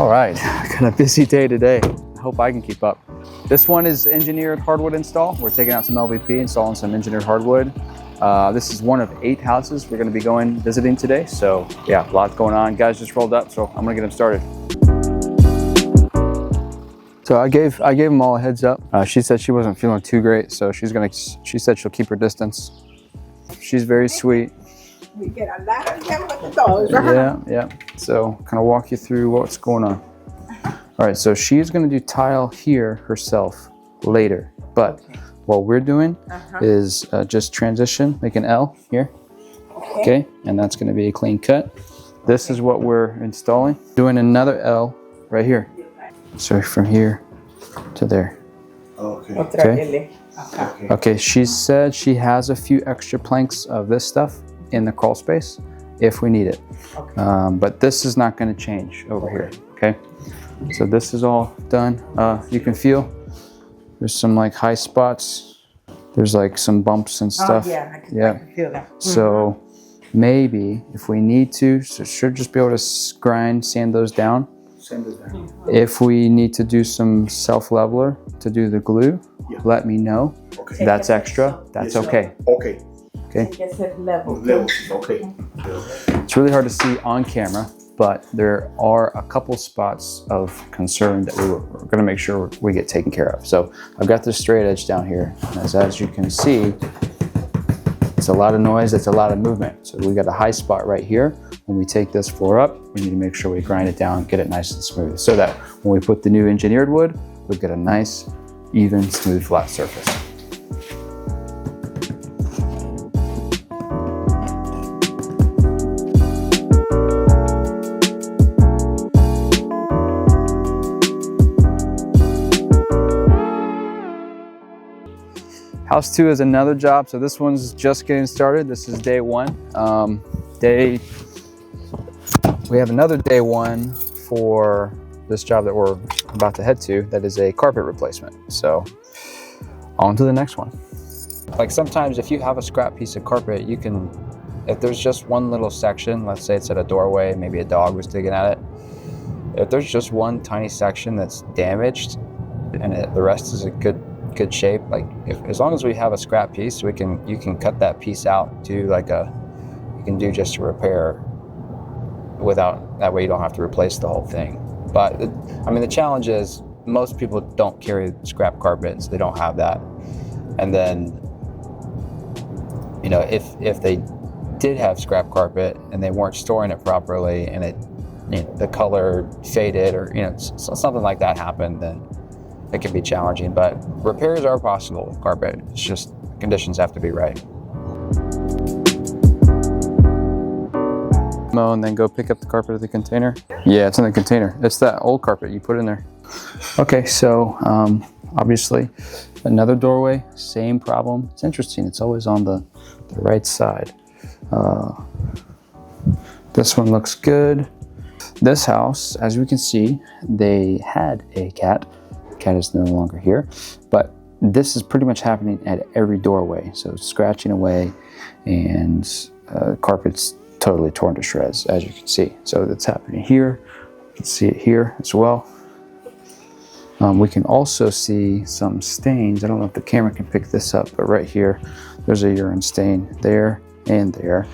All right, got a busy day today. I hope I can keep up. This one is engineered hardwood install. We're taking out some LVP, installing some engineered hardwood. This is one of 8 houses we're going to be visiting today. So yeah, a lot going on. Guys just rolled up, so I'm going to get them started. So I gave them all a heads up. She said she wasn't feeling too great, so she said she'll keep her distance. She's very sweet. We get a lot of them with the dogs. Yeah. So kind of walk you through what's going on. All right, so she's going to do tile here herself later, but what we're doing is just transition, make an L here. Okay, and that's going to be a clean cut. This is what we're installing. Doing another L right here. So from here to there. Okay, she said she has a few extra planks of this stuff in the crawl space if we need it. But this is not going to change over here, okay? So this is all done. You can feel there's some like high spots. There's like some bumps and stuff. I can feel that. So maybe if we need to, so should just be able to sand those down. If we need to do some self-leveler to do the glue, let me know. Okay. That's extra. That's okay. Okay. Okay. It's really hard to see on camera, but there are a couple spots of concern that we're going to make sure we get taken care of. So I've got this straight edge down here. As you can see, it's a lot of noise, it's a lot of movement. So we got a high spot right here. When we take this floor up, we need to make sure we grind it down, get it nice and smooth, so that when we put the new engineered wood, we get a nice, even, smooth, flat surface. House 2 is another job. So this one's just getting started. This is day 1. We have another day 1 for this job that we're about to head to. That is a carpet replacement. So on to the next one. Like sometimes if you have a scrap piece of carpet, you can, if there's just one little section, let's say it's at a doorway, maybe a dog was digging at it. If there's just one tiny section that's damaged and the rest is a good shape, like as long as we have a scrap piece, you can cut that piece out to you can do just a repair without, that way you don't have to replace the whole thing. But the challenge is most people don't carry scrap carpets, they don't have that. And then if they did have scrap carpet and they weren't storing it properly and the color faded or something like that happened, then it can be challenging. But repairs are possible with carpet. It's just conditions have to be right. Mow and then go pick up the carpet at the container. Yeah, it's in the container. It's that old carpet you put in there. Okay, so obviously another doorway, same problem. It's interesting, it's always on the right side. This one looks good. This house, as we can see, they had a cat. The cat is no longer here, but this is pretty much happening at every doorway. So it's scratching away and carpet's totally torn to shreds, as you can see. So that's happening here. You can see it here as well. We can also see some stains. I don't know if the camera can pick this up, but right here, there's a urine stain there and there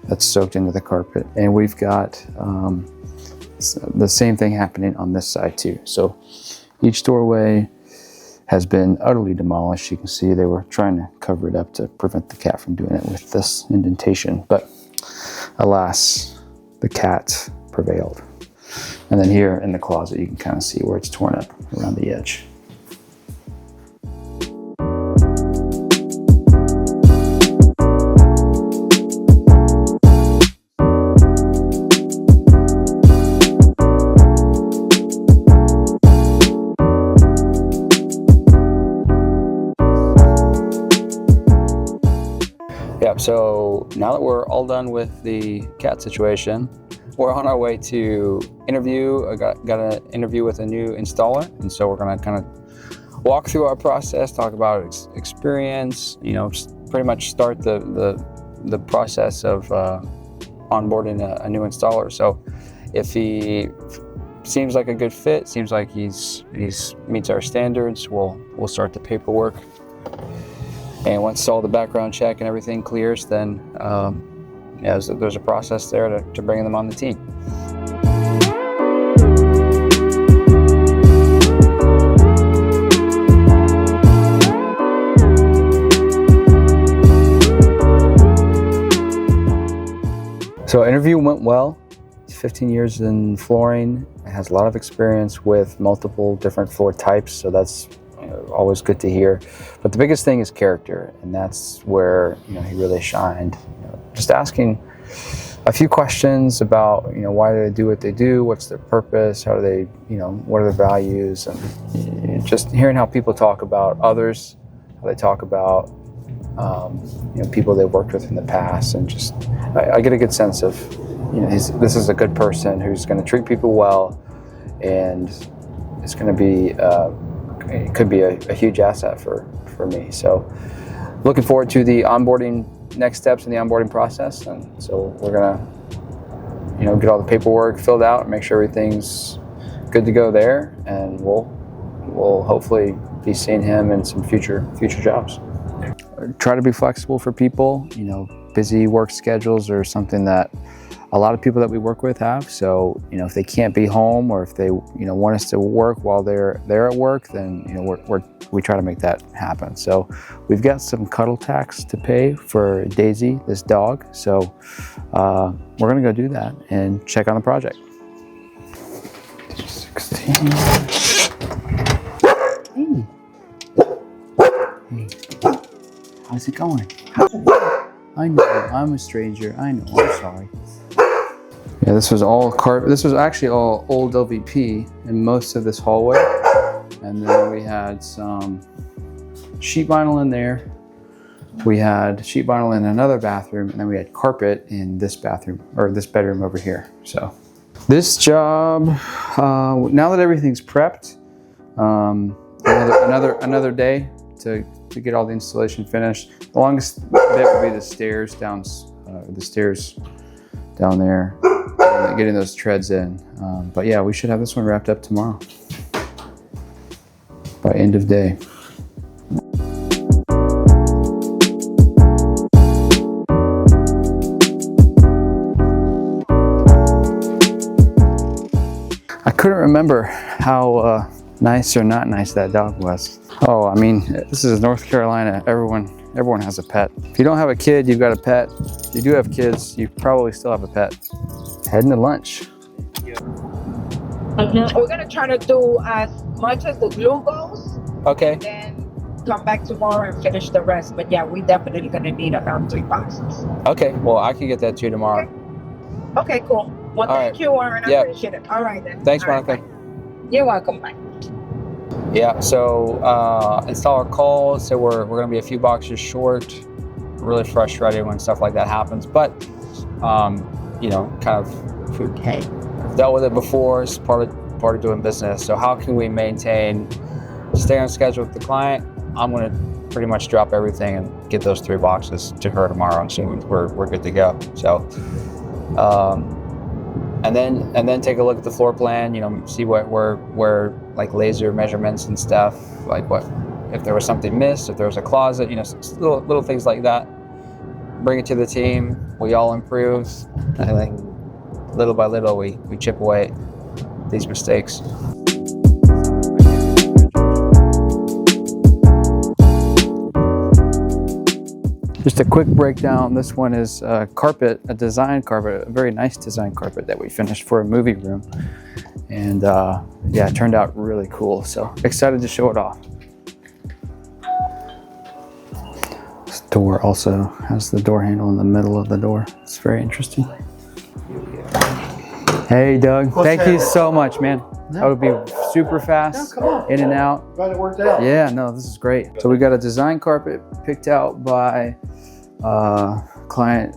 that's soaked into the carpet. And we've got the same thing happening on this side too. So each doorway has been utterly demolished. You can see they were trying to cover it up to prevent the cat from doing it with this indentation, but alas, the cat prevailed. And then here in the closet, you can kind of see where it's torn up around the edge. So now that we're all done with the cat situation, we're on our way to interview. I got an interview with a new installer, and so we're gonna kind of walk through our process, talk about experience, pretty much start the process of onboarding a new installer. So if he seems like a good fit. Seems like he's meets our standards. We'll start the paperwork, and once all the background check and everything clears, then yeah, there's a process there to bring them on the team. So interview went well. He's 15 years in flooring. Has a lot of experience with multiple different floor types, so that's always good to hear. But the biggest thing is character, and that's where he really shined. Just asking a few questions about why do they do what they do, what's their purpose, how do they what are their values, and just hearing how people talk about others, how they talk about people they've worked with in the past, and just I get a good sense of this is a good person who's going to treat people well, and it's going to be it could be a huge asset for me. So looking forward to the onboarding, next steps in the onboarding process, and so we're gonna get all the paperwork filled out and make sure everything's good to go there, and we'll hopefully be seeing him in some future jobs. Try to be flexible for people. Busy work schedules are something that a lot of people that we work with have. So if they can't be home, or if they want us to work while they're at work, then we try to make that happen. So we've got some cuddle tax to pay for Daisy, this dog. So we're gonna go do that and check on the project. 16. Hey. How's it going? I know, I'm a stranger. I know, I'm sorry. Yeah, this was all this was actually all old LVP in most of this hallway. And then we had some sheet vinyl in there. We had sheet vinyl in another bathroom, and then we had carpet in this bathroom, or this bedroom over here. So this job, now that everything's prepped, another day to get all the installation finished. The longest bit would be the stairs down there, and getting those treads in. But yeah, we should have this one wrapped up tomorrow by end of day. I couldn't remember how nice or not nice that dog was. Oh, I mean, this is North Carolina. Everyone has a pet. If you don't have a kid, you've got a pet. If you do have kids, you probably still have a pet. Heading to lunch. We're gonna try to do as much as the glue goes. Okay. And then come back tomorrow and finish the rest. But yeah, we definitely gonna need around 3 boxes. Okay, well, I can get that to you tomorrow. Okay, cool. Well, thank you, Warren. I appreciate it. All right then. Thanks, All right, Monica. bye. You're welcome. Bye. Yeah, so installer call, so we're going to be a few boxes short. Really frustrating when stuff like that happens, but kind of Okay. dealt with it before. It's part of doing business. So how can we stay on schedule with the client? I'm going to pretty much drop everything and get those 3 boxes to her tomorrow, and so we're good to go. So and then take a look at the floor plan, see where like laser measurements and stuff, like what if there was something missed, if there was a closet, little things like that. Bring it to the team. We all improve. I think little by little we chip away at these mistakes. Just a quick breakdown. This one is a design carpet, a very nice design carpet that we finished for a movie room. And yeah, it turned out really cool. So excited to show it off. This door also has the door handle in the middle of the door. It's very interesting. Hey, Doug. Thank you so much, man. That would be super fast, in and out. Glad it worked out. Yeah, no, this is great. So we got a design carpet picked out by client.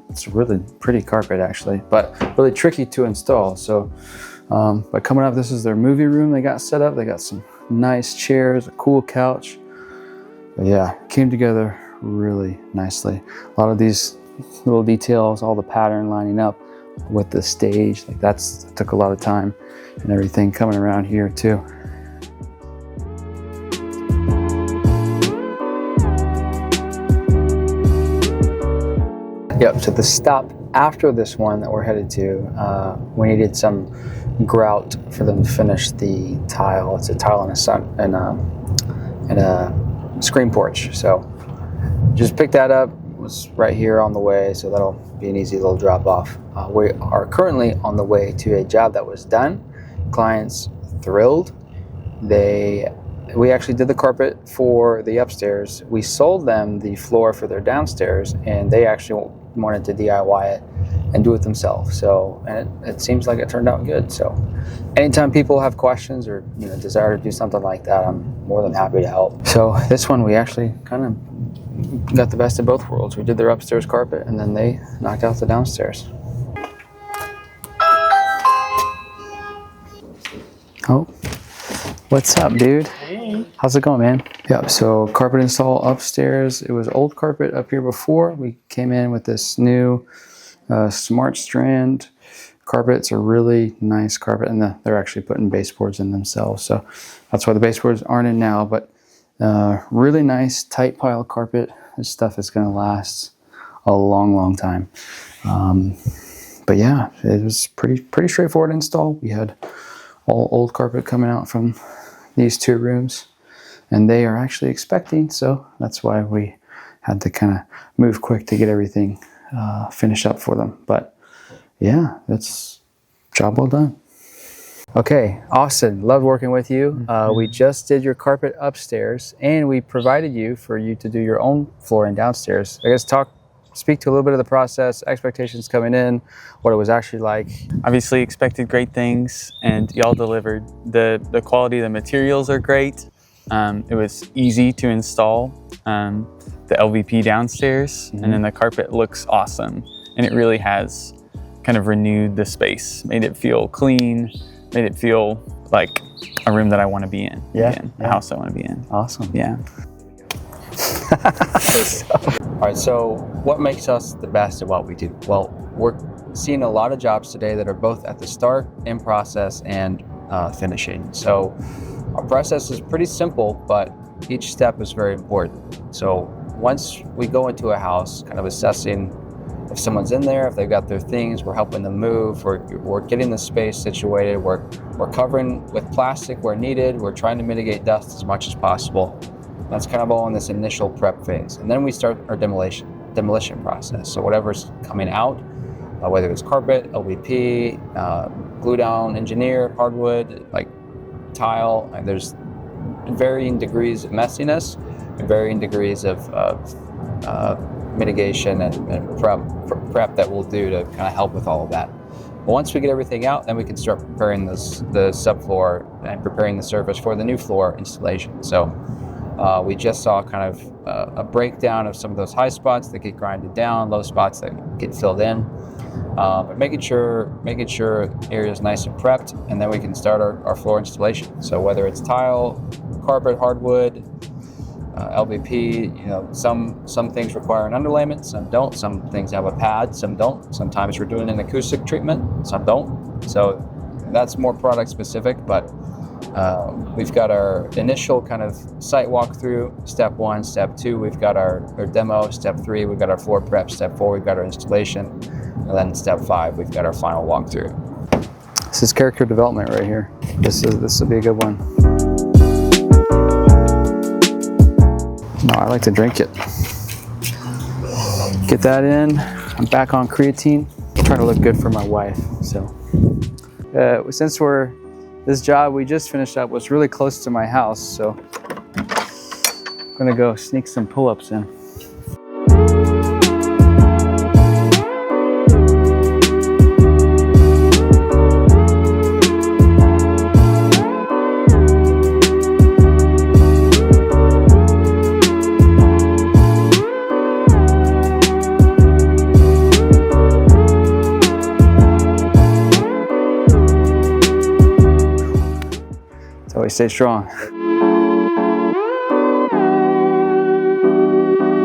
It's a really pretty carpet actually, but really tricky to install. So by coming up, this is their movie room they got set up. They got some nice chairs, a cool couch. But yeah, came together really nicely. A lot of these little details, all the pattern lining up, with the stage. Like that took a lot of time, and everything coming around here too. Yep, so the stop after this one that we're headed to, we needed some grout for them to finish the tile. It's a tile and a screen porch. So just picked that up. It was right here on the way, so that'll be an easy little drop off. We are currently on the way to a job that was done. Clients thrilled. We actually did the carpet for the upstairs. We sold them the floor for their downstairs, and they actually wanted to DIY it and do it themselves. So, and it seems like it turned out good. So anytime people have questions or desire to do something like that, I'm more than happy to help. So this one, we actually kind of got the best of both worlds. We did their upstairs carpet, and then they knocked out the downstairs. Oh, what's up, dude? Hey. How's it going, man? Yep, so carpet install upstairs. It was old carpet up here before. We came in with this new Smart Strand carpet. It's a really nice carpet, and they're actually putting baseboards in themselves. So that's why the baseboards aren't in now, but really nice tight pile carpet. This stuff is gonna last a long, long time. But yeah, it was pretty straightforward install. We had all old carpet coming out from these two rooms, and they are actually expecting, so that's why we had to kind of move quick to get everything finished up for them. But yeah, that's job well done. Okay, Austin, loved working with you. We just did your carpet upstairs, and we provided for you to do your own flooring downstairs. I guess speak to a little bit of the process, expectations coming in, what it was actually like. Obviously expected great things, and y'all delivered. The quality of the materials are great. It was easy to install the LVP downstairs, and then the carpet looks awesome. And it really has kind of renewed the space, made it feel clean, made it feel like a room that I want to be in. A house I want to be in. Awesome. Yeah. All right, so what makes us the best at what we do? Well, we're seeing a lot of jobs today that are both at the start, in process, and finishing. So our process is pretty simple, but each step is very important. So once we go into a house, kind of assessing if someone's in there, if they've got their things, we're helping them move, we're getting the space situated, we're covering with plastic where needed, we're trying to mitigate dust as much as possible. That's kind of all in this initial prep phase. And then we start our demolition process. So whatever's coming out, whether it's carpet, LVP, glue down, engineer, hardwood, like tile, and there's varying degrees of messiness and varying degrees of mitigation and prep that we'll do to kind of help with all of that. But once we get everything out, then we can start preparing the subfloor and preparing the surface for the new floor installation. So we just saw kind of a breakdown of some of those high spots that get grinded down, low spots that get filled in, but making sure area is nice and prepped, and then we can start our floor installation. So whether it's tile, carpet, hardwood, LVP, some things require an underlayment, some don't. Some things have a pad, some don't. Sometimes we're doing an acoustic treatment, some don't. So that's more product specific, but we've got our initial kind of site walkthrough, step 1, step 2, we've got our demo, step 3, we've got our floor prep, step 4, we've got our installation, and then step 5, we've got our final walkthrough. This is character development right here. This will be a good one. No, I like to drink it. Get that in. I'm back on creatine. I'm trying to look good for my wife. So since this job we just finished up was really close to my house, so I'm gonna go sneak some pull-ups in. So we stay strong.